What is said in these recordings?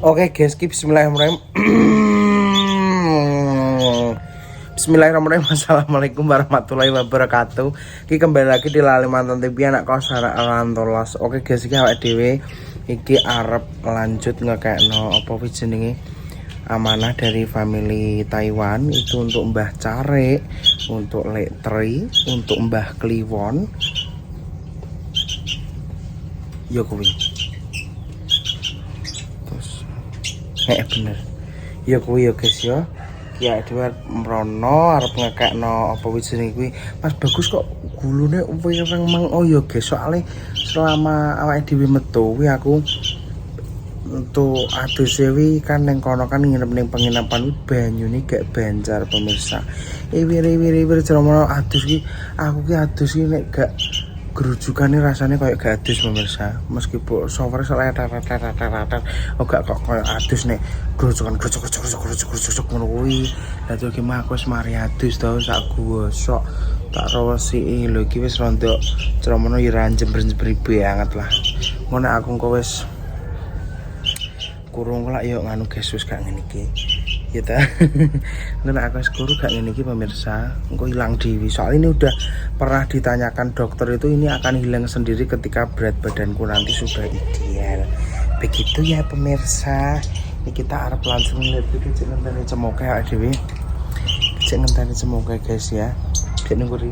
Oke guys, bismillahirrahmanirrahim. Bismillahirrahmanirrahim. Assalamualaikum warahmatullahi wabarakatuh. Iki kembali lagi di Lali Mantan TV anak kos arek lantolas. Oke guys, iki awake dhewe iki arep lanjut ngekekno apa wis jenenge amanah dari family Taiwan itu untuk Mbah Care, untuk Lek Tri, untuk Mbah Kliwon. Yo kuwi. Bener ya kuwi ya guys ya. Ya dhewe mrono arep ngekekno apa wis jenenge kuwi. Mas bagus kok gulune wireng mang. Oh ya guys, soalnya selama awake dhewe metu kuwi aku untuk adus sewi kan ning kono kan nginep ning penginapan banyune gak banjar pemirsa. Wir ceromono adus ki aku ki adus ki nek gak gerujukannya rasanya kayak gak adus pemirsa, meskipun software soalnya oh gak kok kayak adus nih gerujukan gerujuk ngono kuwi. Lah tuh gimana aku wis mari adus tau sak gosok tak rawasi lho iki wis rontok ceromono ya ranjem banget lah. Ngono aku kok wis kurung lah yuk nganu Yesus gak ngene iki. Ya ta. Nek aku guru gak ngene iki pemirsa, engko hilang dewi. Soal ini udah pernah ditanyakan dokter itu ini akan hilang sendiri ketika berat badanku nanti sudah ideal. Begitu ya pemirsa. Ini kita arep langsung lihat iki cek ngenteni cemoke awake dhewe. Cek ngenteni cemoke guys ya. Cek nunggu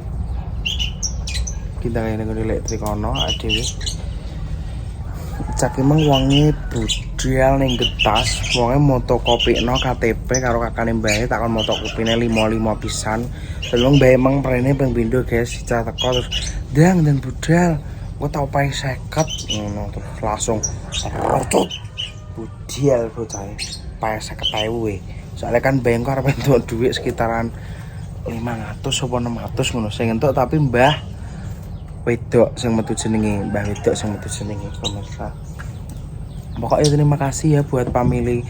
kita ngene lek trikono awake dhewe. Cak emang wonge budal ning getas, wonge motokopikno KTP karo kakane mbae takon motokopine 55 pisan. Terus mbae emang prene ping pindho guys, cara teko terus ndang dan budal. Engko tak opahe 50 ngono terus langsung rotut. Budal bocah. Pae 50.000. Soalnya kan mbae engko arep entuk dhuwit sekitaran 500 apa 600 ngono sing entuk tapi mbah wedok sing metu jenenge Mbah wedok sing metu jenenge pemirsa. Pokoknya terima kasih ya buat family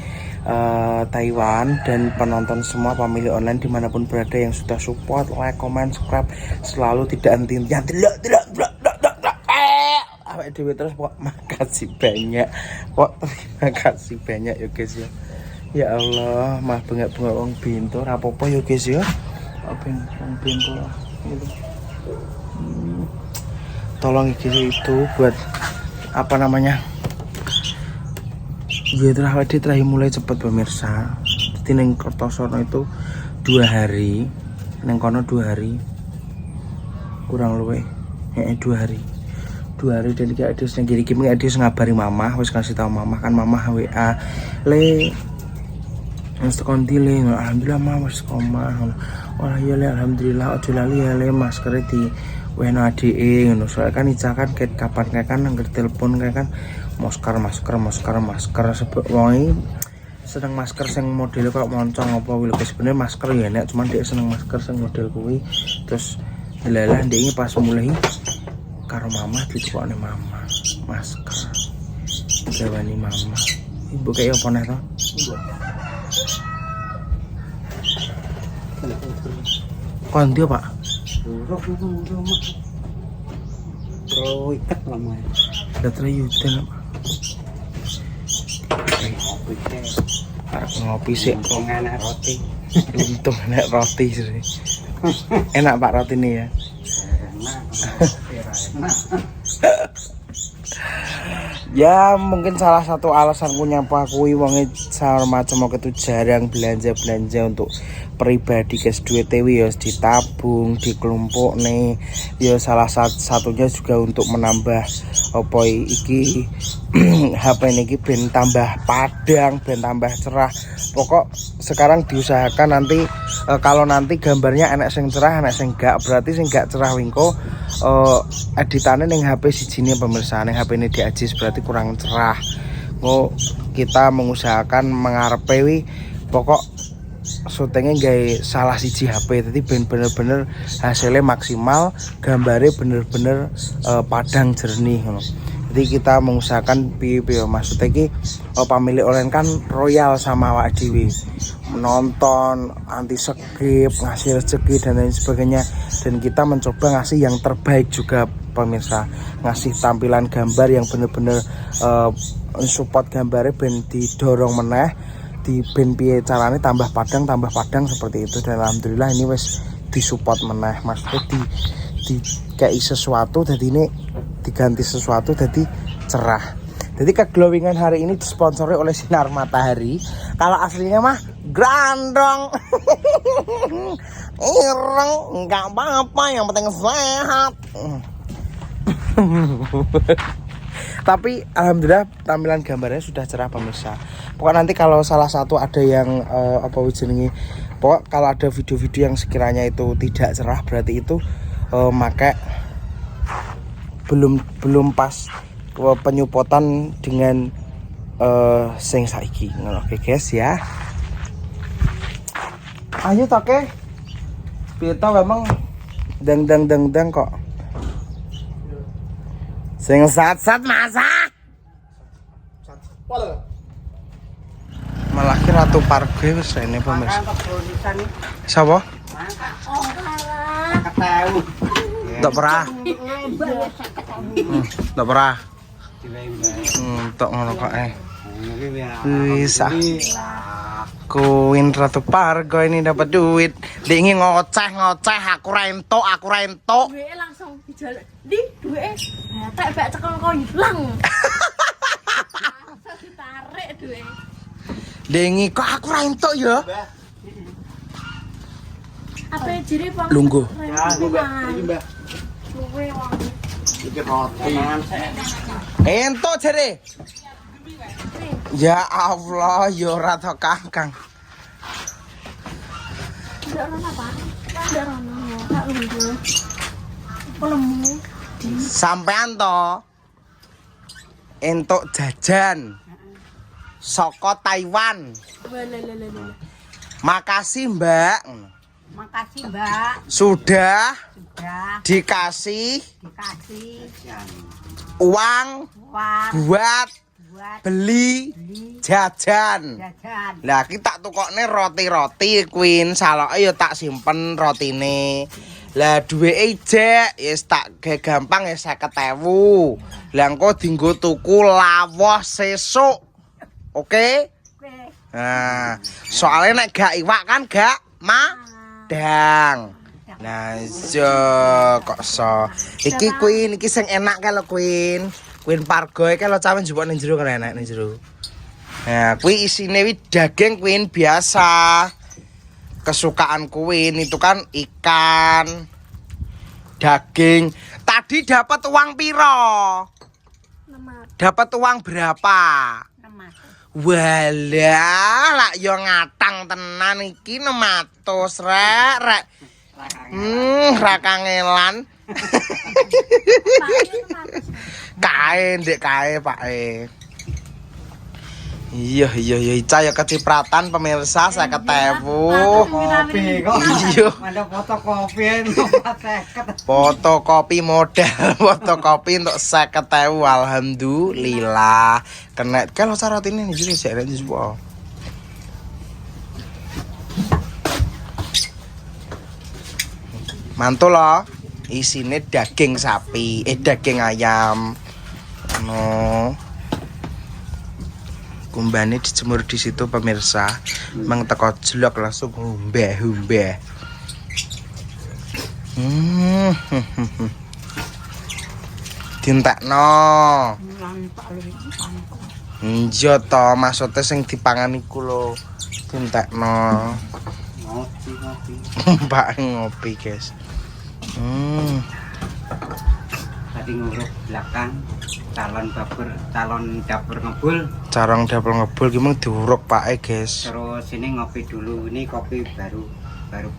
Taiwan dan penonton semua family online dimanapun berada yang sudah support, like, comment, subscribe selalu tidak henti-hentinya. Tidak awake dhewe terus pokok makasih banyak. Pok terima kasih banyak ya guys ya. Ya Allah, mah bengak-bengak wong bintur apa-apa ya guys ya. Wong bintur gitu. Tolong itu buat apa namanya ya terakhir mulai cepat pemirsa. Jadi neng Kertosono itu 2 hari, neng kono 2 hari kurang luwe 2 hari dan kayak adus yang kiri kimi adus ngabari mama wis kasih tahu mama kan mama WA le wis kondi le alhamdulillah mama wis koma. Wah ya le alhamdulillah ojo lali ya le masker di weno adike ngono. Soalnya kan Ica kan kapan kan nang telepon kan masker sebab wong seneng masker sing model kok moncong apa kuwi lho sebenarnya masker ya nek cuman dia seneng masker sing model kuwi. Terus delalah ndek pas mulai karo mama ditukokne mama masker gawani mama ibu kayak apa nek to kon dia pak Bro, ikat lama ya. Datra Yuden apa? Ngopi sih. Untung enak roti. Untung enak roti sih. Enak pak roti ini ya. Ya mungkin salah satu alasanku nyapa kuwi wonge sama macam itu jarang belanja untuk pribadi guys. Duit tewi ya ditabung dikelompok nih ya salah satunya juga untuk menambah apa iki HP niki ben tambah padang ben tambah cerah. Pokok sekarang diusahakan nanti kalau nanti gambarnya enak sing cerah enak sing gak, berarti sing gak cerah wingko editannya ning HP sijine pemirsa, ning HP ini diajis berarti kurang cerah. Kita mengusahakan mengarepe wi pokok syutingnya gak salah siji HP, jadi bener-bener hasilnya maksimal, gambarnya bener-bener padang jernih. Jadi kita mengusahakan piye maksudnya ki family online kan royal sama awak dhewe. Menonton, anti skip, ngasih rezeki dan lain sebagainya. Dan kita mencoba ngasih yang terbaik juga pemirsa, ngasih tampilan gambar yang bener-bener support gambare ben didorong meneh di ben piye carane tambah padang seperti itu, dan alhamdulillah ini wis disupport meneh, maksudnya di kayak sesuatu jadi ini diganti sesuatu jadi cerah. Jadi keglowingan hari ini disponsori oleh sinar matahari. Kalau aslinya mah grandong. Ireng, enggak apa-apa, yang penting sehat. Tapi alhamdulillah tampilan gambarnya sudah cerah pemirsa. Pokoknya nanti kalau salah satu ada yang pokok kalau ada video-video yang sekiranya itu tidak cerah, berarti itu maka belum pas penyupotan dengan sing saiki. Oke guys ya. Ayo toke. Pito memang dang kok. Sing sat masak. Malah ki Ratu Pargo wis rene pemirsa. Sapa? Ketemu. Ndak pernah. Ndak pernah. Tok ngono kok Wis Queen Ratu Pargo ini dapat duit. Dia ingin ngoceh aku rento. Duitnya langsung dijaluk. Di duitnya tak cekel kau hilang. Langsung ditarik duitnya. Dia ingin kok aku rento ya. Apa jadi Bang? Lungguh. Mbak. Luwe wong. Iki roti. Ento jere. Ya Allah, ya ora to Kang. Ndak ono apa? Ndak ono. Tak lungguh. Lemu. Sampean to entuk jajan saka Taiwan. Lelelelele. Makasih Mbak. Makasih Mbak, Sudah sudah dikasih dikasih uang uang buat buat beli jajan. jajan. Lah kita tukokne roti Queen, saloke ya tak simpen rotine. Lah duweke jek wis tak gampang ya 50.000. Lah engko dienggo tuku lawuh sesuk. Oke? Oke, Nah, soalnya nek gak iwak kan gak madang. Nah, kok so. Iki Queen, iki sing enak kalau Queen. Queen Pargo iki kalau cawen njupuk ning jero kan enak ning jero. Nah, kuwi isine wi daging Queen biasa. Kesukaan Queen itu kan ikan, daging. Tadi dapat uang piro? Dapat uang berapa? nemas. Walah, lak yo ngatang tenan iki 600 rek. Ra kangelan. Kae ndek kae Pak. Iya Ica ya kecipratan pemirsa 50.000. Kopi kok. Iya. Ada fotokopi Fotokopi modal, fotokopi untuk 50.000. Alhamdulillah. Kena kalau syarat ini nih juga saya lihat semua. Mantul loh. Isinya daging sapi, daging ayam. No. Kumbane dijemur di situ pemirsa. Mang teko jelok langsung humbeh. Dintekno. Iya to, maksudnya sing dipangan iku lho. Dintekno. ngopi. Mbak ngopi, guys. Tadi nguruk belakang calon dapur ngebul. Carang dapur ngebul gimana diuruk Pak guys. Terus ini ngopi dulu. Ini kopi baru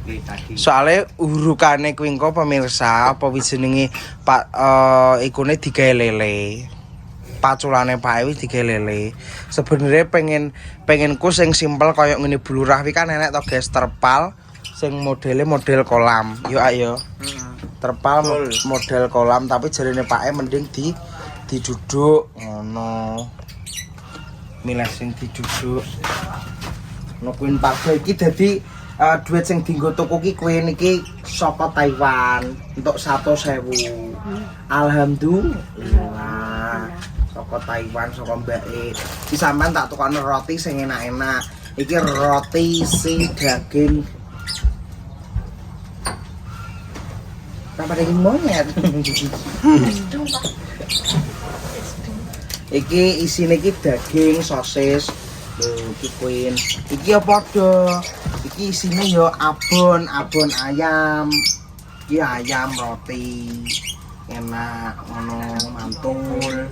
beli tadi. Soalnya urukane kuwi engko pemirsa apa wis jenenge Pak ikune digawe lele. Paculane Pak wis digawe lele. Sebenarnya pengenku sing simpel koyo ngene bulurah wi kan enek to guys, terpal sing model kolam. Yo ayo. Terpal model kolam tapi jarine Pak mending diduduk ngono. Milih sing diduduk. No Queen Pargo iki dadi duit sing dienggo tuku ki Queen iki saka Taiwan untuk 100.000. Alhamdulillah. saka Taiwan saka Mbak E. Iki sampean tak tukokno roti sing enak-enak. Iki roti sing daging. Apa daging monyet? Iki isine iki daging sosis. Lho, iki Queen. Iki ya padha. Iki isine ya abon ayam. Iki ayam roti. Enak ngono mantul.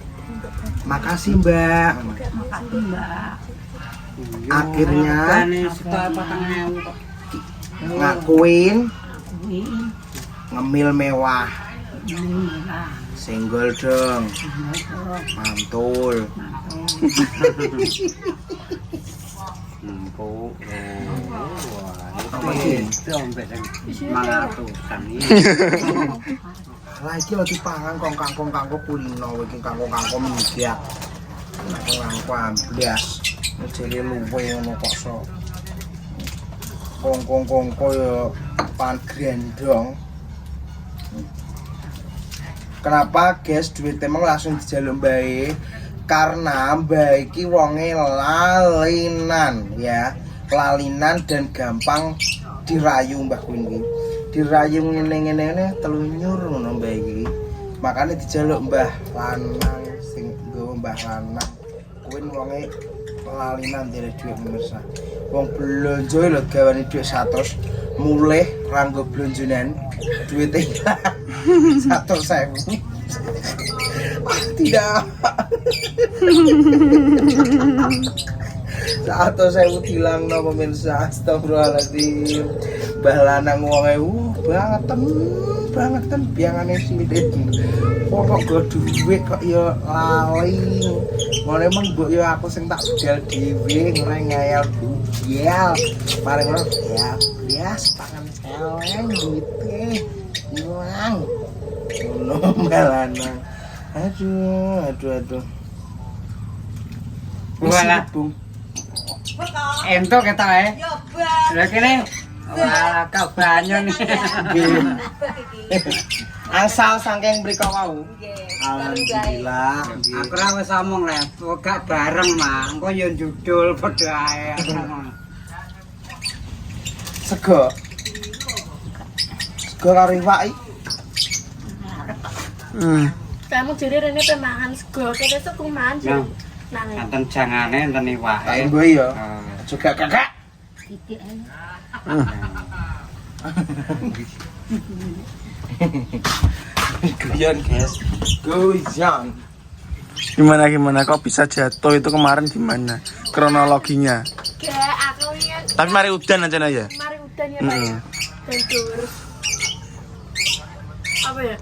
Makasih, Mbak. Makasih, Mbak. Akhirnya setor 4.000 kok. ngakuin Wih, ngemil mewah. murah. Senggol dong. Mantul. Empuk. Apa iki? Itu ombek sing 500-an iki. Lah iki lho dipangan kangkung kulino iki kangkung miyak. Kangkung amblas. Jadi luwe ngono kok so. Kangkung ya pan grandong. Kenapa guys duit emang langsung dijaluk Mbak? Karena Mbak iki wonge lalinan ya. Lalinan dan gampang dirayu Mbah Queen iki. Dirayu ngene-ngene telunyur ngono Mbah iki. Makanya dijaluk Mbah Lanang sing nggawa Mbah Lanang. Queen wonge lalinan dire dhuwit pemirsa. Wong blonjo lho gawane dhuwit 100, mulih ranggo blonjonan dhuwite 100.000. Tidak. 100.000 dilangno pemirsa. Astagfirullahaladzim. Mbah Lanang wonge banget biangane sithik. Kok go dhuwit kok ya lali. Ngono emang mbok ya aku sing tak budal dhewe ngayal budal. Paling ngono ya bias pangan celeng duite. Ilang. Ngono Mbah Lanang. Aduh. Walah, Bung. Entuk ketok ae. Lah kene. Wah, kabanyo nih. Asal saking mriko wau. Alhamdulillah. Aku ora wis omong le, gak bareng mah. Engko yo judul padha ae. Sego karo iwak iki. Kamu jadi Rene pemakan sego, kita suku manjing. Nang. Enten jangane enten Tak iwake. enggo ya. Juga kakak. Titik ae. Guyon guys. Guyon. Gimana kok bisa jatuh itu kemarin gimana kronologinya? Gak, aku ingat. Tapi mari udan aja ya. Mari udan ya Pak ya. Dan dur. Apa ya?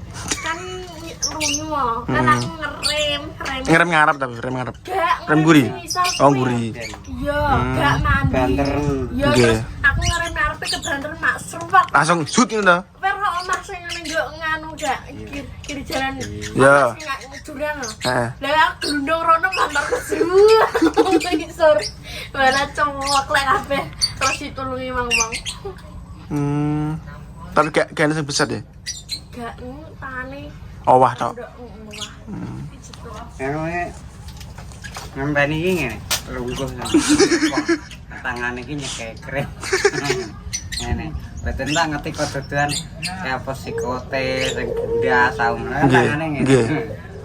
Kan runyu kan aku ngerem Ngarap tapi rem ngarap. gak Rem guri. semisal Oh kuwi. guri. Iya, gak mandi. Banter. Iya, Nggih. terus aku ngerem ngarepe ke banter mak seruak. Langsung shoot itu dah. Pero omah sing ngene nganu gak kiri jalan. Ya. Jurang. Heeh. Lah aku glundung rono mantar kesu. Ngisor. Wala cowok lek kabeh. Terus ditulungi mang-mang. Tapi kayak sing besar deh. Gak tangane. Owah tok. Emangnya ngempeni iki ngene, lungguh tangane iki nyekekrek. Ngene. Betul tak ngerti kododan kayak apa psikote sing bunda saung tangane ngene. Nggih.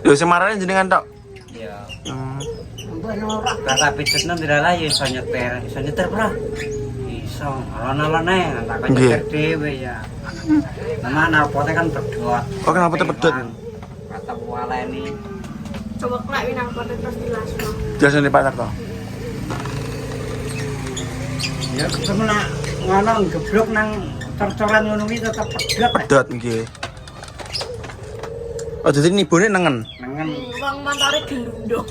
Lho sing marane jenengan tok. Iya. Kata pijetno ndelalah ya iso nyetir bro. Iso, alon-alone tak kok nyetir dhewe ya. Mana pote kan pedot. Oh kenapa tuh pedot? Kata waleni. Coba klek winang pote terus dilasno. Biasane pasar toh. Ya ketemu nak ngono geblok nang cor-coran ngono kuwi tetep pedot. Pedot nggih. Oh jadi nibune nengen. Nengen. Wong mantare glundung.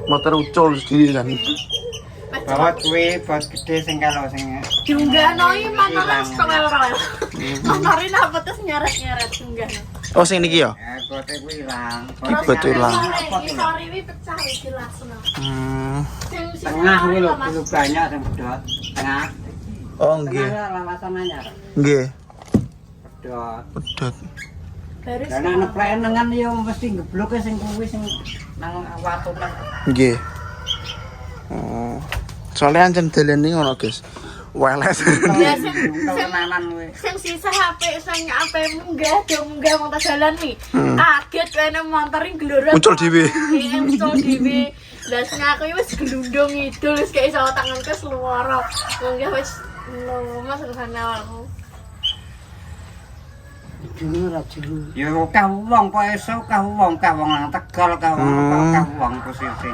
Motor ucul sendiri kan. Bawa kue bos gede sing kalau sing Diunggahno iki mantare sewel-wel. Mantare napa terus nyeret-nyeret diunggahno. Oh sing niki ya. kote kuwi ilang. Betul ilang. Sorry wi pecah iki dilasno. Tengah kuwi lho kuwi banyak sing pedot. Tengah. Oh nggih. Tengah lawasan anyar. Nggih. Pedot. Pedot. Baris. Dan anak pelayangan ya mesti ngeblok sing kuwi sing nang watune. Nggih. Oh. Soalnya ancen dalan iki ngono, guys. Weles. Ya sing Tenanan kuwi. sing sisa HP sing HP munggah mau tas jalan nih. Kaget kene montoring gelora. Muncul dhewe. Muncul dhewe. Lah sing aku iki wis glundung idul wis kayak iso tanganku sluwara. Munggah wis lemes rasane awakku. Ya kah wong kok iso kah wong nang Tegal kah wong posisi.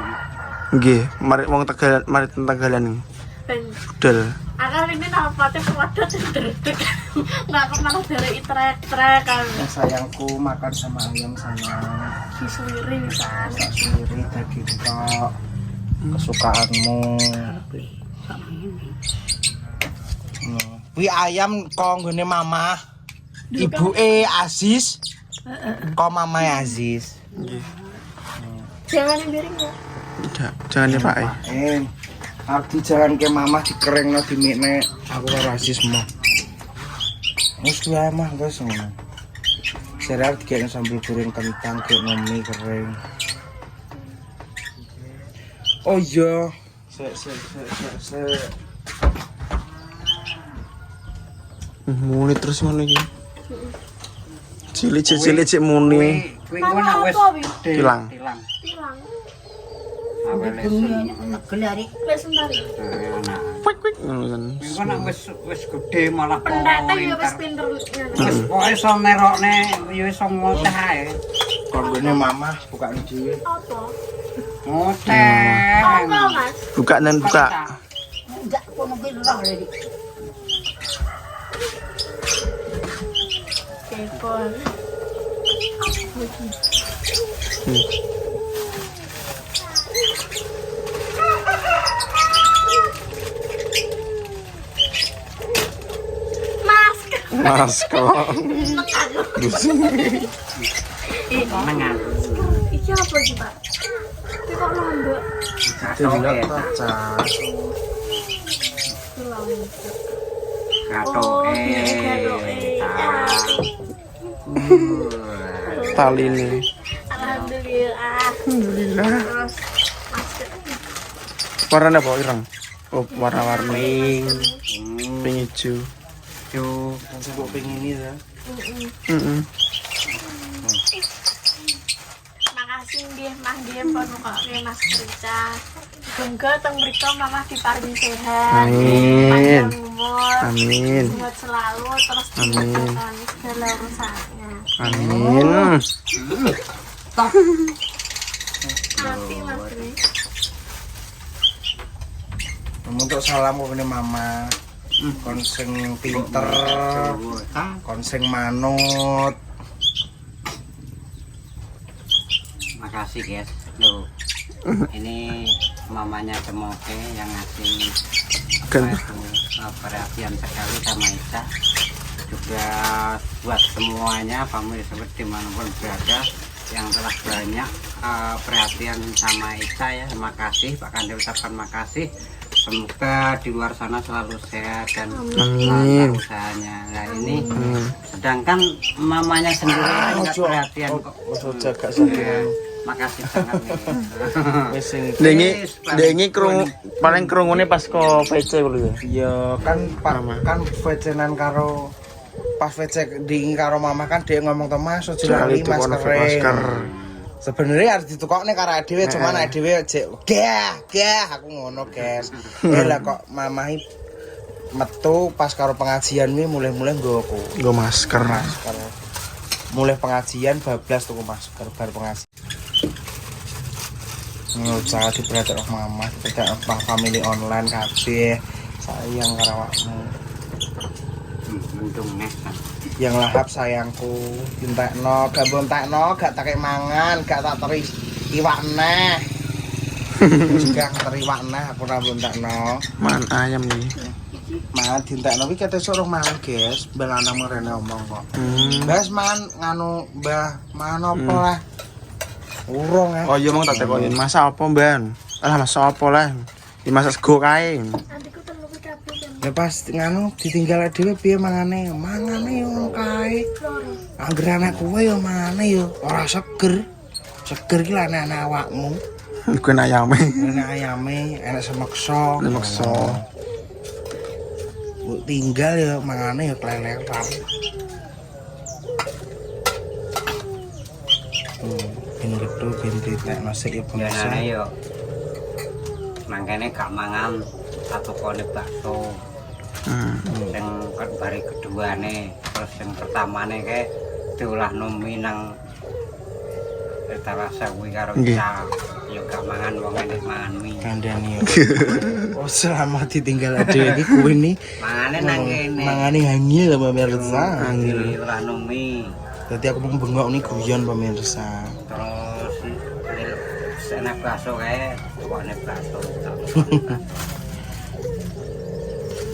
Nggih, mari wong Tegal, mari Tegalan. Ben Budal. akar ini napate pewadot dredeg. Nggak kemana dari trek-trek kan. Sayangku makan sama ayam sayang. Disuwiri pisan. Tak sendiri daging tok. Kesukaanmu. Wi ayam kok nggone mama. Ibuke Aziz. Kok mamae Aziz. Nggih. Jangan miring ya. Tidak, jangan ya, Pak. Arti jangan ke mama dikerengno dimikne aku karo Aziz mau. Wis tuwa mah wis ngono. Serar dikene sambel goreng kentang kayak mie kering. Oh iya. Se. Muni terus ngono iki. Cilik-cilik cek muni. Kuwi ngono wis Tilang. Tilang. Awale Gelari. Wes sentari. Kwik ngono kan. kuwi ngono wis gedhe malah Pendete ya wis pinter. Wis pokoke iso nerokne ya iso ngoceh ae. Kok nggone mama buka dhewe. Apa? Ngoceh. Apa Mas? Buka dan buka. Enggak kono ki roh lagi. Kepon. Masker. Mengan. Iki apa iki, Pak? Iki kok lombok? Tidak kaca. Gatoke. Tali ini. Alhamdulillah. Alhamdulillah. Terus masker. Warnanya apa ireng? Oh, warna-warni pink hijau. Yo, Kan saya kok pengen ini ya. Makasih nggih Mah nggih pun mukoke masker Ica. Semoga teng mriko Mama diparingi sehat. Amin. Panjang umur. Amin. Sehat selalu terus Amin. dimudahkan segala urusannya. Amin. Mati Mas Dwi. Untuk salam kok mama. Kon sing pinter, kon sing manut. makasih guys. Loh. Ini mamanya Cemoke yang ngasih Kan. perhatian sekali sama Ica. Juga buat semuanya pemirsa dimanapun berada yang telah banyak perhatian sama Ica ya. Terima kasih, Pak Kandi ucapkan makasih. Semoga di luar sana selalu sehat dan lancar usahanya. Nah ini sedangkan mamanya sendiri nggak perhatian kok. Ojo jaga sampean. Makasih sangat nih. Wis sing Dengi krungu paling krungune pas ko PC kuwi ya. iya kan kan vecenan karo pas vece dingi karo mama kan dia ngomong to Mas ojo lali masker. Sebenarnya harus ditukokne karo dhewe cuman dhewe jek gah aku ngono guys. Lah kok mamahi metu pas karo pengajian nih mulai-mulai nggoku Nggo masker. mulai pengajian bablas tuku masker bar pengajian. Usaha diperhatiin mama, diperhatiin family online kabeh. Sayang karo awakmu. Mendung nih. Yang lahap sayangku, entekno, gak bontekno, gak tak mangan, gak tak teri iwak neh. Juga teri iwak neh aku ora bontekno. Man ayam nih. Mangan dientekno iki kate suruh mangan, guys. Mbah lanang merene omong kok. Guys, mangan nganu Mbah, mangan apa lah? Urung ya. Oh iya mau tak tekokin. Masak apa, Mbak? Alah masak apa lah? Dimasak sego kae. Adikku terlalu kabeh kan. Lepas nganu ditinggal dhewe piye mangane? Mangane yo kae. Angger anak kowe yo mangane yo ora seger. Seger ki lan anak awakmu. Iku enak ayame. Enak ayame, enak semeksa. Semeksa. Mbok tinggal yo mangane yo klelepan. Ben gedho ben ditekno sik yo pemirsa. Biasane yo mangkene gak mangan satu kali bakso. Sing bari keduane, terus yang pertamane kae diolah nomi nang Rasa kuwi karo Ica. Ya gak mangan wong enek mangan mie. Kandhani yo. Oh selama ditinggal dhewe iki kuwi ni Mangane nang kene. mangane hangil pemirsa. Diolah nomi. Dadi aku mau bengok nih guyon pemirsa. Terus enak bakso kae, pokoknya bakso.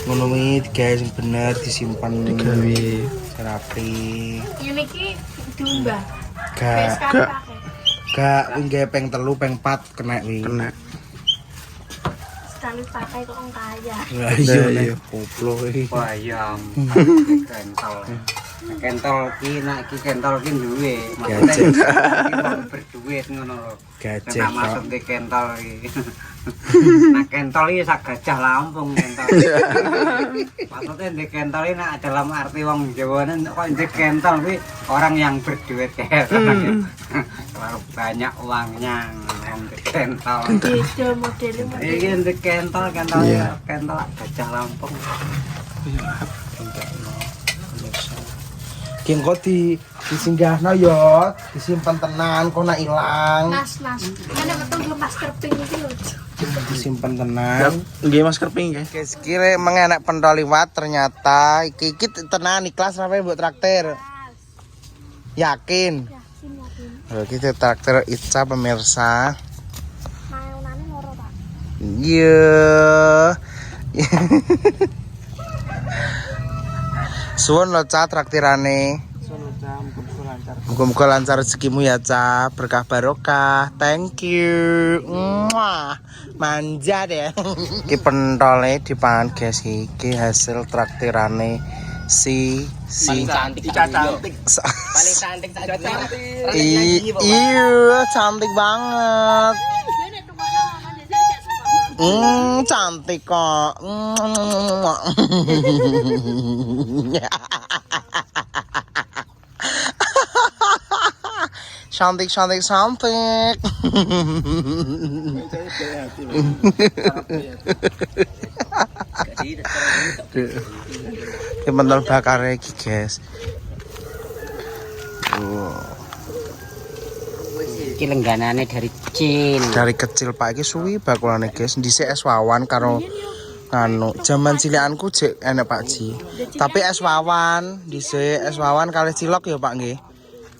Ngono kuwi guys sing bener disimpen Digawe. rapi. Ini ki diumbah. Gak Gak. gak nggae peng 3 peng 4 kena wi. Kena. Sekali pakai kok orang kaya. Lah iya Lah, iya. nek goblok iki. Bayam. Kentol. Kentol ki nek ki kentol ki duwe. Gajah. Maksudnya berduit ngono lho. Gajah, Nek masuk di kentol iki. Nah kentol iki sak gajah Lampung kentol. Maksudnya di kentol ini nek dalam arti wong Jawa kok di kentol kuwi orang yang berduit kayak terlalu banyak uangnya di kentol. Beda modelnya. Iki di kentol Iya. kentol gajah Lampung. Ki engko disinggahno yo, disimpen tenan kok nak ilang. Nas. Mana betul belum masker pink iki lho. Disimpen tenan. Nggih masker pink guys. Guys, kira mengenak pentol liwat ternyata iki tenan ikhlas sampe mbok traktir. Yakin? Yakin. Oke, kita traktir Ica pemirsa. Mayonane loro, Pak. Iya. Suwun lo Ca traktirane. Muga-muga lancar rezekimu ya Ca, berkah barokah. Thank you. Mwah. Manja deh. Iki pentole dipangan guys iki hasil traktirane si Cantik cantik. Paling Cantik cantik. Iya, cantik banget. Dia nek tukangnya mama dia gak suka. Cantik kok. Cantik. Ini pentol bakar iki, guys. Iki lengganane dari kecil. Dari kecil Pak iki suwi bakulane, guys. Dhisik es wawan karo anu. Jaman cilikanku jek enek Pak Ji. Tapi es wawan, dhisik es wawan kali cilok ya Pak nggih.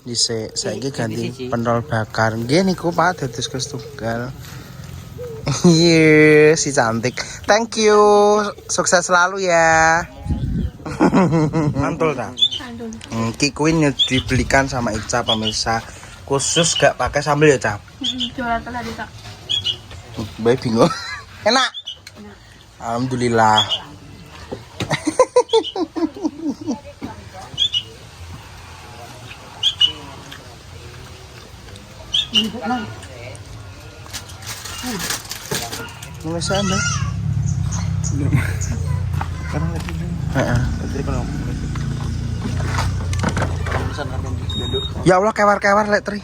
Dhisik saiki ganti pentol bakar. Nggih niku Pak dados Tunggal. Iya, si cantik. Thank you. Sukses selalu ya. Mantul ta? Sandung. Ki kuwi dibelikan sama Ica pemirsa. Khusus gak pakai sambal ya, Cap? Jualan tadi tak. Baik bingung. Enak. Alhamdulillah. Mulai sambal. Sekarang lagi. Heeh. Tadi kalau pesan kartu duduk. Ya Allah kewar-kewar lek Tri.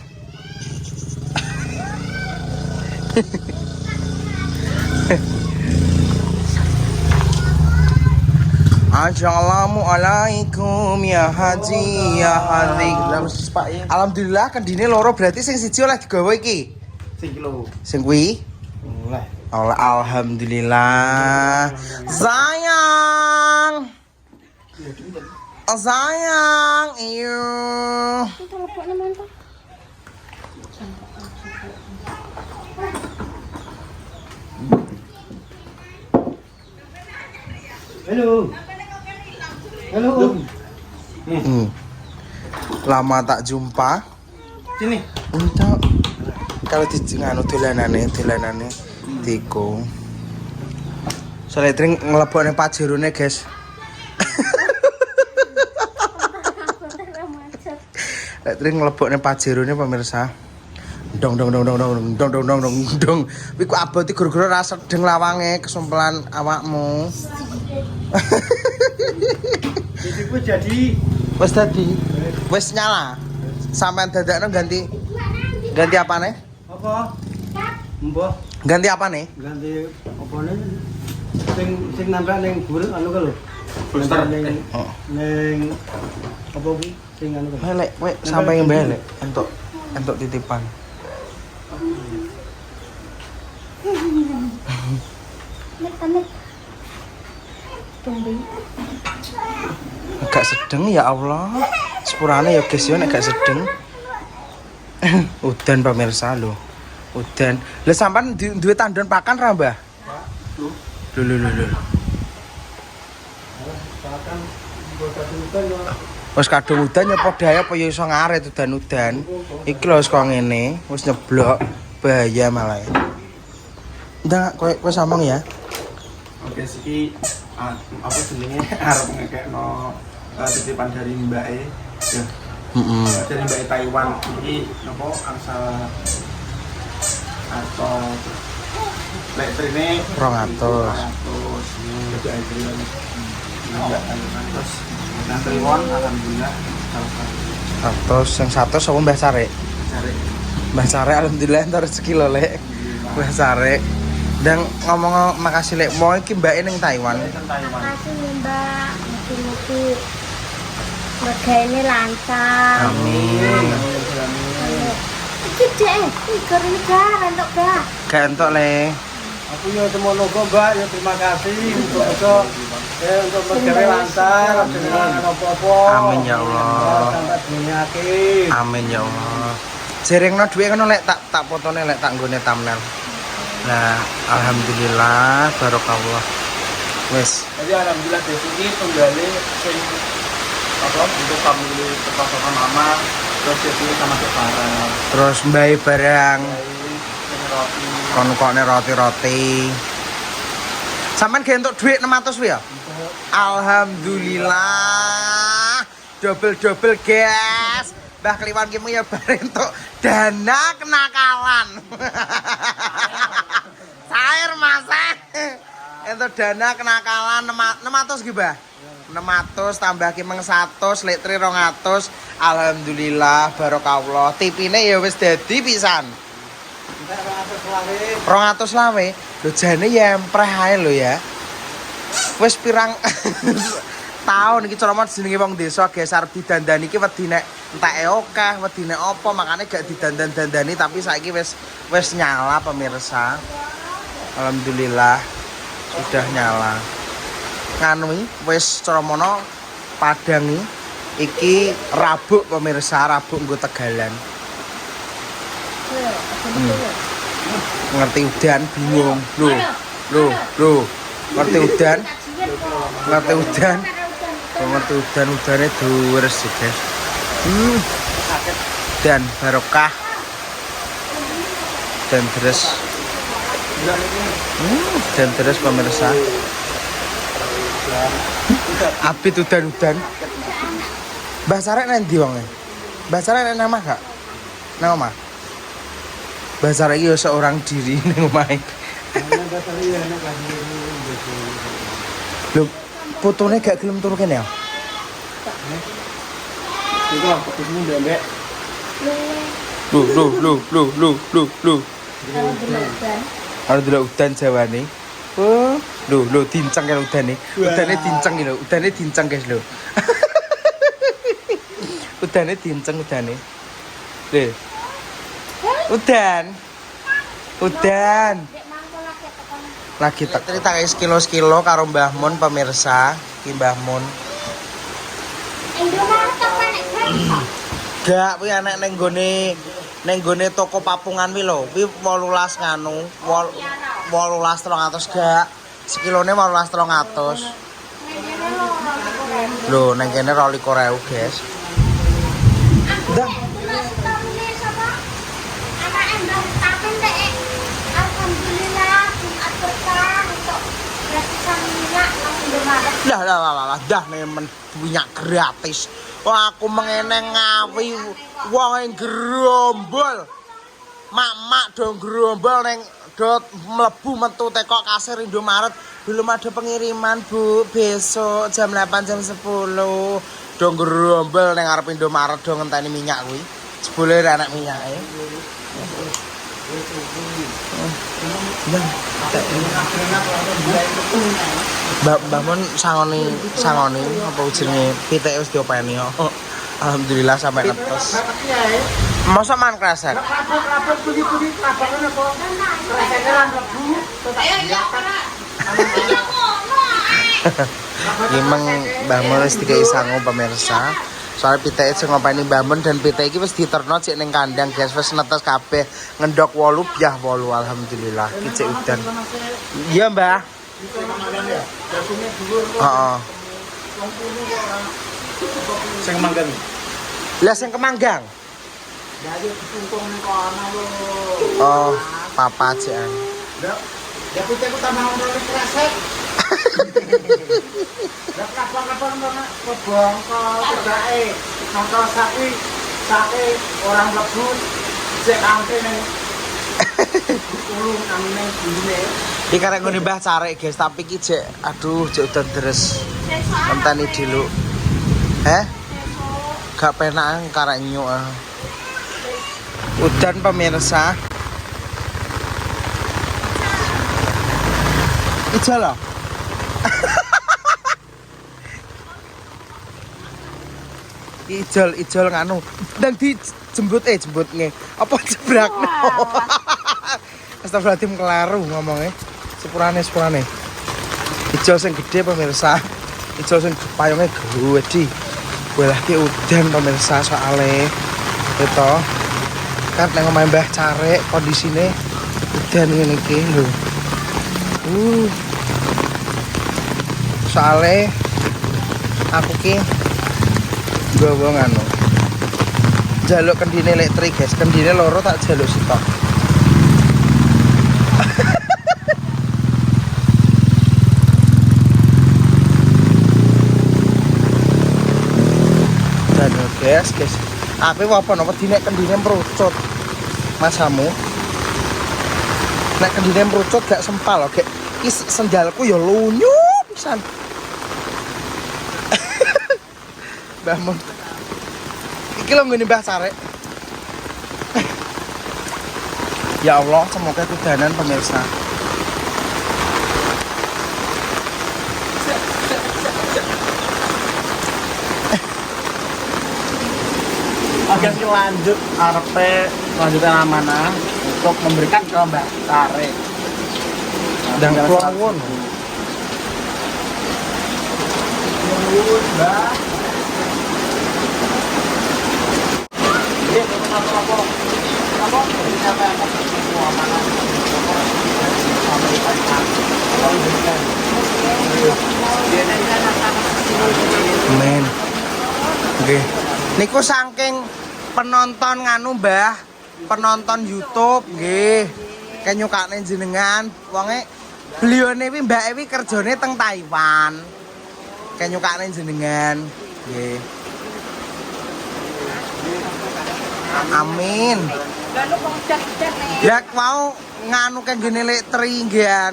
Assalamualaikum ya Haji ya Haji. Alhamdulillah kendine loro berarti sing siji oleh digawe iki. Sing kilo. Sing kuwi Oleh. Alhamdulillah. Sayang. Sayang, iyo. Halo. Lama tak jumpa. Sini. Untuk kalau di nganu dolanane tikung. Seletring ngelebokne pajerone, guys. Seletring ngelebokne pajerone pemirsa. Dong dong dong dong dong dong dong dong dong dong. Kuwi ku abote guru-guru ra sedeng lawange kesumpelan awakmu. Itu jadi Wis dadi. Wis nyala. Sampeyan dadakno ganti apane? apa? Mbah Ganti apane? ganti apa nih? Sing nempel ning bur anu ka lho. Booster. Ning Oh. ning apa kuwi? Sing anu ka. Melek, wek sampai mbelek entuk titipan. Agak sedeng ya Allah. Sepurane ya guys yo nek gak sedeng. Udan pemirsa lho. Udan. Lah sampean duwe tandon pakan ra, Mbah? Lho. Pakan boten udan yo. Wis kadung udan ya padha ae apa ya iso ngaret udan-udan. Iki lho wis kok ngene, wis nyeblok, bahaya malah. Ndak kowe sambung ya. Oke, iki apa jenenge arep ngekekno titipan dari Mbak E. Ya, Heeh. dari Mbak E Taiwan iki napa asal atau elektriknya 200. Jadi akhirnya terus nah Taiwan alhamdulillah Terus yang satu sama Mbah Sare. cari Mbah Sare alhamdulillah entar rezeki lho Lek. Mbah Sare. Dan ngomong makasih Lek, mau iki Mbak ning Taiwan. Taiwan. Makasih nih Mbak, mugi-mugi ini lancar. Amin. Iki deh, iki negara untuk Mbak. Gak entuk Le. Aku yo semono kok Mbak, ya terima kasih untuk untuk mergawe lancar dengan apa-apa. Amin ya Allah. Sampai dunyake. Amin ya Allah. Jerengno dhuwit ngono Lek, tak fotone Lek tak nggone thumbnail. Nah, alhamdulillah barokallah. Wes, Jadi alhamdulillah di sini kembali sing apa untuk family kepasokan mama terus di sini sama Jepara. terus mbae barang Ini roti. kon-kone roti-roti. Sampeyan ge entuk dhuwit 600 ya? Alhamdulillah. Double guys. Mbah Kliwon ki ya bare entuk dana kenakalan. Cair Mas. Entuk dana kenakalan 600 ki, Mbah. 600 tambah ki meng 100, Lektri 200. Alhamdulillah barokallah. Tipine ya wis dadi pisan. 200 lawe. Lho jane ya empreh ae lho ya. Wis pirang tahun iki ceramah jenenge wong desa guys arep didandani iki wedi nek enteke akeh, wedi nek apa makane gak didandan-dandani tapi saiki wis nyala pemirsa. Alhamdulillah sudah nyala. Nganu wis ceramana Padang iki rabuk pemirsa, rabuk nggo Tegalan. Ngerti udan bingung. Loh. Ngerti udan? Ngerti udane dhuwur sih, guys. Dan barokah. Dan terus pemirsa. Apit udan-udan. Mbah Sarek nang ndi wonge? Mbah Sarek nang omah gak? Nang omah. Mbah Sarek iki seorang diri ning omahe. Lho, fotone gak gelem turu kene ya? Itu aku ketemu Mbak. Loh. Kalau delok udan jawane. Oh, loh dinceng kan udane. Udane dinceng iki lho, udane dinceng guys lho. Udane dinceng udane. Lho. Udan. Lagi tak cerita guys kilo karo Mbah Mun pemirsa, ki Mbah Mun. Gak kuwi anek ning gone toko papungan kuwi lho. Kuwi 18 nganu, 18 300 gak. Sekilone 18 300. Lho, nang kene 22.000, guys. Dah. Alhamdulillah, Jumat berkah untuk dah nemen punya gratis. Wah aku mengeneng ngawi wong yang gerombol. Mak dong gerombol neng dot mlebu metu teko kasir Indomaret. Belum ada pengiriman Bu, besok jam 8 jam 10 dong gerombol neng arep Indomaret dong ngenteni minyak kuwi. Jebule anak minyak Mbak Mon sangoni apa jenenge pitik wis diopeni yo. Alhamdulillah sampai netes. Masa man kresek? Rapor budi-budi rapor apa? Kreseknya lah mlebu. Memang Mbah Mon wis dikai sangu pemirsa. Soal pitik sing ngopeni Mbah Mon dan pitik iki wis diterno sik ning kandang guys, wis netes kabeh. Ngendok 8 biah 8 alhamdulillah. Iki cek udan. Iya, Mbah. Heeh. Sing manggan. Lah sing kemanggang. Lah yo ditungtung ning kono lho. Oh, papa aja. Ya pitikku tambah ono kresek. Lah kapan-kapan mana kebongkol kedake. Nongko sake orang mlebu sik angke ning ulung amine bune. Iki karek ngene Mbah Carek guys, tapi iki jek aduh jek udan deres. Enteni dulu. Gak penak karek nyuk. Udan pemirsa. Ijo lho. Ijol nganu. Ndang dijembut jembutne. Apa jebrakno? Astagfirullahaladzim kelaru ngomongnya. Sepurane. Ijol sing gede pemirsa. Ijol sing payungnya gede. Bolah ki udan pemirsa soale. Itu kan nang omahe Mbah Carek kondisine udan ngene iki lho. Soale aku ki nggawa nganu. Jaluk kendine elektrik guys, kendine loro tak jaluk sitok. Dan guys, aku apa nomor di nek kendine merucut. Masamu. Nek kendine merucut gak sempal oke. Iki sendalku ya lunyu pisan. Mbah Mon. Iki lho ngene Mbah Carek. Ya Allah, semoga kudanan pemirsa. Oke, lanjut lanjutkan amanah untuk memberikan ke Mbak Carek. Dan kuawon. Mbak. Men. Nggih. Niku saking penonton nganu Mbah, penonton YouTube nggih. Kenyukane jenengan wonge belione wi mbake wi kerjane teng Taiwan. Kenyukane jenengan nggih. Amin. Ya mau nganu kangge elektrik nggih.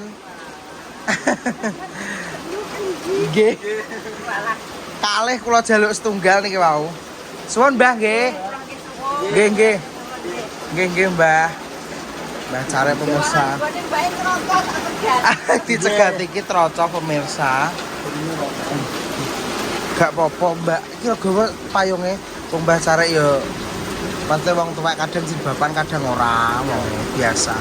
Nggih. Kalih kula jaluk setunggal niki wau. Suwun Mbah nggih. Nggih Mbah. Mbah Carek pemirsa. Dicegat iki troco pemirsa. Gak apa-apa Mbak. Iki gawe payunge wong Mbah Carek ya pasti wong tuwek kadang jilbaban kadang ora, biasa.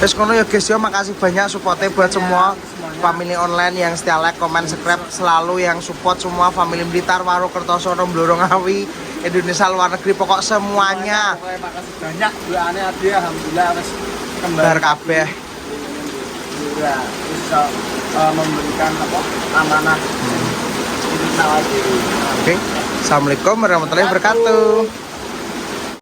Wis ngono ya guys ya, makasih banyak supportnya buat semua family online yang setia like, comment, subscribe, selalu yang support semua family Blitar, Waro, Kertosono, Blorong-Awi, Indonesia luar negeri, pokok semuanya. Pokoknya makasih banyak doane ade alhamdulillah wis Kembar kabeh. Ya, bisa memberikan amanah. Oke. Assalamualaikum warahmatullahi wabarakatuh.